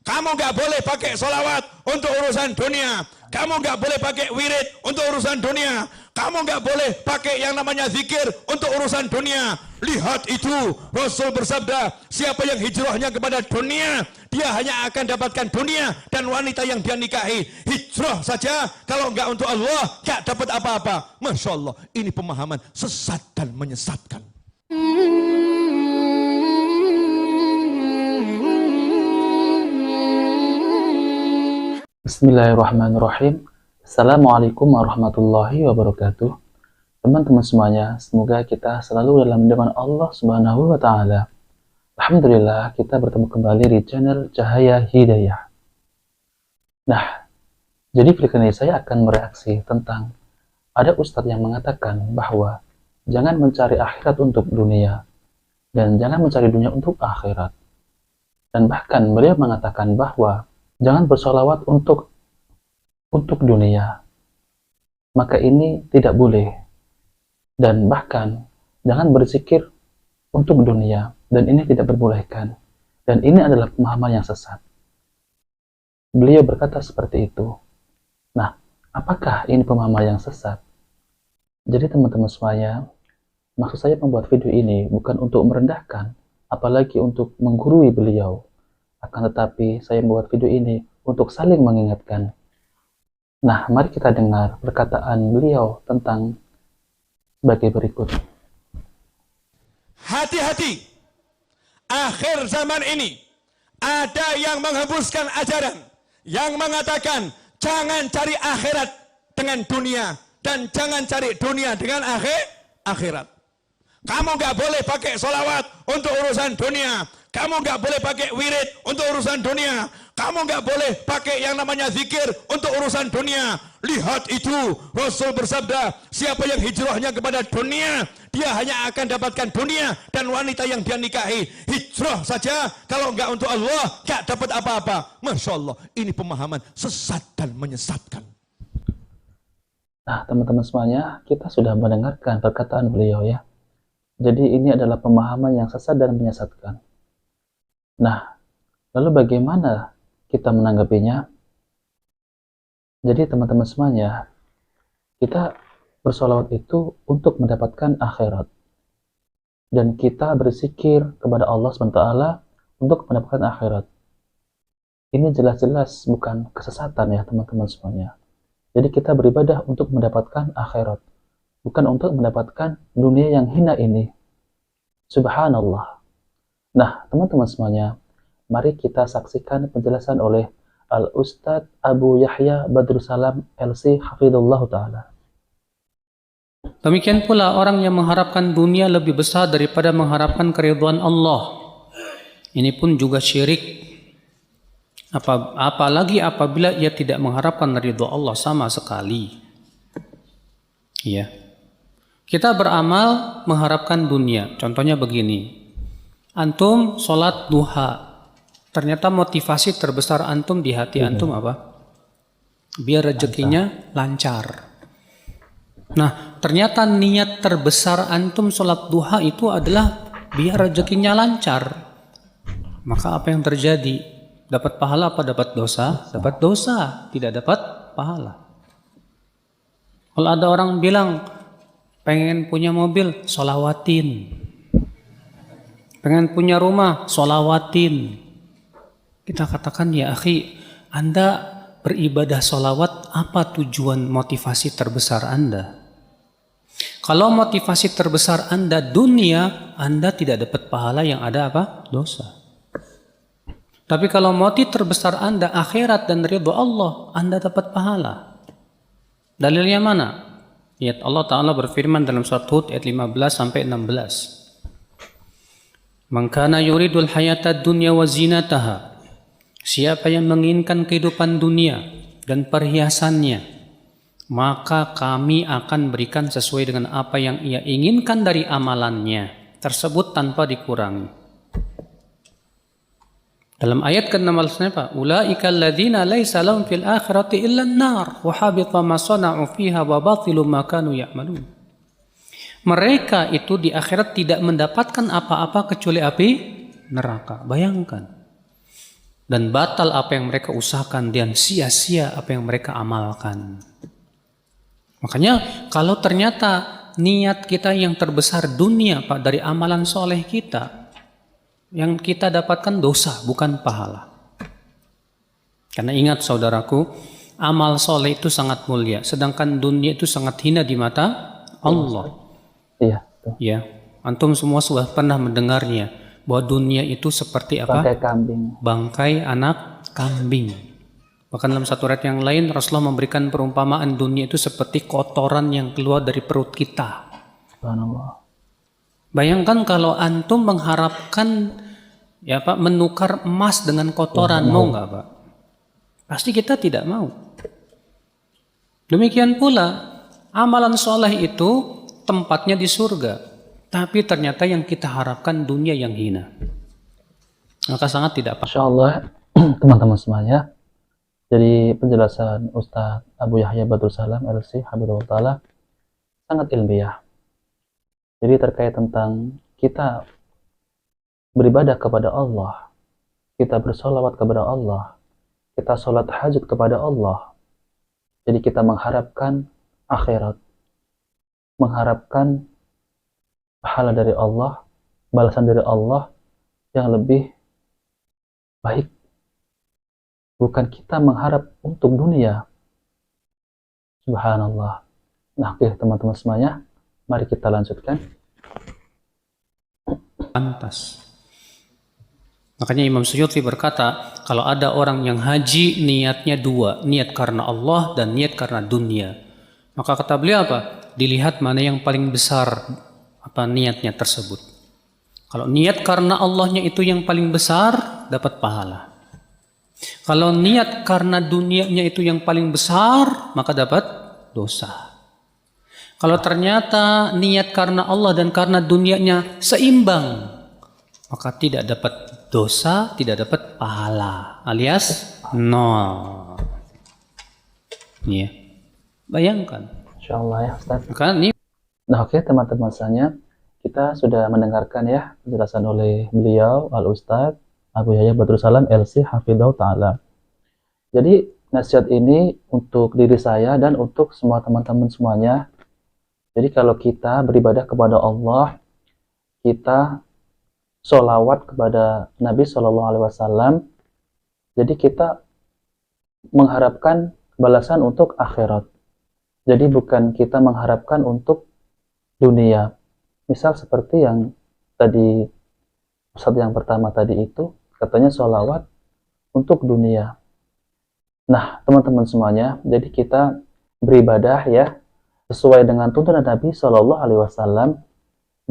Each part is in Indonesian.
Kamu nggak boleh pakai solawat untuk urusan dunia. Kamu nggak boleh pakai wirid untuk urusan dunia. Kamu nggak boleh pakai yang namanya zikir untuk urusan dunia. Lihat itu, Rasul bersabda, siapa yang hijrahnya kepada dunia, dia hanya akan dapatkan dunia dan wanita yang dia nikahi. Hijrah saja, kalau nggak untuk Allah, nggak dapat apa-apa. Masya Allah, ini pemahaman sesat dan menyesatkan. Bismillahirrahmanirrahim. Assalamualaikum warahmatullahi wabarakatuh. Teman-teman semuanya, semoga kita selalu dalam lindungan Allah Subhanahu wa Ta'ala. Alhamdulillah, kita bertemu kembali di channel Cahaya Hidayah. Nah, jadi kali ini saya akan mereaksi tentang ada ustadz yang mengatakan bahwa jangan mencari akhirat untuk dunia dan jangan mencari dunia untuk akhirat. Dan bahkan beliau mengatakan bahwa jangan bersolawat untuk dunia, maka ini tidak boleh. Dan bahkan jangan berzikir untuk dunia, dan ini tidak diperbolehkan. Dan ini adalah pemahaman yang sesat. Beliau berkata seperti itu. Nah, apakah ini pemahaman yang sesat? Jadi teman-teman semuanya, maksud saya membuat video ini bukan untuk merendahkan, apalagi untuk menggurui beliau. Akan tetapi saya membuat video ini untuk saling mengingatkan. Nah, mari kita dengar perkataan beliau tentang sebagai berikut. Hati-hati, akhir zaman ini ada yang menghembuskan ajaran yang mengatakan jangan cari akhirat dengan dunia dan jangan cari dunia dengan akhirat. Kamu nggak boleh pakai solawat untuk urusan dunia. Kamu nggak boleh pakai wirid untuk urusan dunia. Kamu nggak boleh pakai yang namanya zikir untuk urusan dunia. Lihat itu, Rasul bersabda, siapa yang hijrahnya kepada dunia, dia hanya akan dapatkan dunia dan wanita yang dia nikahi. Hijrah saja, kalau nggak untuk Allah, nggak dapat apa-apa. Masya Allah, ini pemahaman sesat dan menyesatkan. Nah, teman-teman semuanya, kita sudah mendengarkan perkataan beliau ya. Jadi ini adalah pemahaman yang sesat dan menyesatkan. Nah, lalu bagaimana kita menanggapinya? Jadi teman-teman semuanya, kita bersolawat itu untuk mendapatkan akhirat. Dan kita berzikir kepada Allah SWT untuk mendapatkan akhirat. Ini jelas-jelas bukan kesesatan ya teman-teman semuanya. Jadi kita beribadah untuk mendapatkan akhirat, bukan untuk mendapatkan dunia yang hina ini. Subhanallah. Nah, teman-teman semuanya, mari kita saksikan penjelasan oleh Al-Ustadz Abu Yahya Badrussalam LC Hafidhullah Ta'ala. Demikian pula orang yang mengharapkan dunia lebih besar daripada mengharapkan keridhaan Allah. Ini pun juga syirik. Apalagi apabila ia tidak mengharapkan ridha Allah sama sekali. Ya. Kita beramal mengharapkan dunia. Contohnya begini. Antum sholat duha. Ternyata motivasi terbesar antum di hati antum apa? Biar rezekinya lancar. Nah, ternyata niat terbesar antum sholat duha itu adalah biar rezekinya lancar. Maka apa yang terjadi? Dapat pahala apa dapat dosa? Dapat dosa, tidak dapat pahala. Kalau ada orang bilang pengen punya mobil, sholawatin. Pengen punya rumah, sholawatin. Kita katakan, ya akhi, Anda beribadah sholawat, apa tujuan motivasi terbesar Anda? Kalau motivasi terbesar Anda dunia, Anda tidak dapat pahala, yang ada apa? Dosa. Tapi kalau motif terbesar Anda akhirat dan ridha Allah, Anda dapat pahala. Dalilnya mana? Lihat Allah Ta'ala berfirman dalam surat Hud ayat 15-16. Man kana yuridul hayatad dunya wa zinataha. Siapa yang menginginkan kehidupan dunia dan perhiasannya, maka kami akan berikan sesuai dengan apa yang ia inginkan dari amalannya tersebut tanpa dikurangi. Dalam ayat ke-16 apa? Ulaika alladzina laisa lahum fil akhirati illa an-nar wa habita ma sana'u fiha wa batilu ma kanu ya'malun. Mereka itu di akhirat tidak mendapatkan apa-apa kecuali api neraka. Bayangkan. dan batal apa yang mereka usahakan dan sia-sia apa yang mereka amalkan. Makanya kalau ternyata niat kita yang terbesar dunia Pak dari amalan soleh kita, yang kita dapatkan dosa bukan pahala. Karena ingat saudaraku, amal soleh itu sangat mulia, sedangkan dunia itu sangat hina di mata Allah. Iya. Ya, antum semua sudah pernah mendengarnya bahwa dunia itu seperti apa? Bangkai kambing. Bangkai anak kambing. Bahkan dalam satu ayat yang lain Rasulullah memberikan perumpamaan dunia itu seperti kotoran yang keluar dari perut kita. Subhanallah. Bayangkan kalau antum mengharapkan ya Pak menukar emas dengan kotoran, mau nggak Pak? Pasti kita tidak mau. Demikian pula amalan soleh itu tempatnya di surga, tapi ternyata yang kita harapkan dunia yang hina. Maka sangat tidak apa. Masya Allah, teman-teman semuanya. Jadi penjelasan Ustadz Abu Yahya Badrul Salam LC Habibullah Ta'ala sangat ilmiah. Jadi terkait tentang kita beribadah kepada Allah, kita bersolawat kepada Allah, kita sholat hajat kepada Allah. Jadi kita mengharapkan akhirat, mengharapkan pahala dari Allah, balasan dari Allah yang lebih baik. Bukan kita mengharap untuk dunia. Subhanallah. Nah, oke teman-teman semuanya, mari kita lanjutkan. Pantas. Makanya Imam Suyuti berkata, kalau ada orang yang haji niatnya dua, niat karena Allah dan niat karena dunia. Maka kata beliau apa? Dilihat mana yang paling besar apa niatnya tersebut. Kalau niat karena Allahnya itu yang paling besar, dapat pahala. Kalau niat karena dunianya itu yang paling besar, maka dapat dosa. Kalau ternyata niat karena Allah dan karena dunianya seimbang, maka tidak dapat dosa, tidak dapat pahala, alias nol. Ya, bayangkan. Insyaallah ya Ustaz. Maka ini. Nah oke teman-teman semuanya, kita sudah mendengarkan ya penjelasan oleh beliau Al-Ustadz Abu Yahya Badrul Salam LC Hafidhahullah Ta'ala. Jadi nasihat ini untuk diri saya dan untuk semua teman-teman semuanya. Jadi kalau kita beribadah kepada Allah, kita sholawat kepada Nabi SAW, jadi kita mengharapkan balasan untuk akhirat. Jadi bukan kita mengharapkan untuk dunia. Misal seperti yang tadi Ustaz yang pertama tadi itu katanya sholawat untuk dunia. Nah teman-teman semuanya, jadi kita beribadah ya sesuai dengan tuntunan Nabi SAW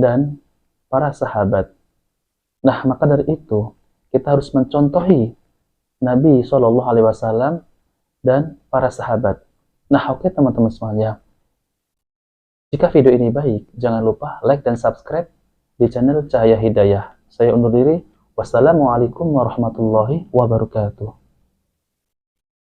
dan para sahabat. Nah maka dari itu kita harus mencontohi Nabi SAW dan para sahabat. Nah oke teman-teman semuanya, jika video ini baik, jangan lupa like dan subscribe di channel Cahaya Hidayah. Saya undur diri. Wassalamualaikum warahmatullahi wabarakatuh.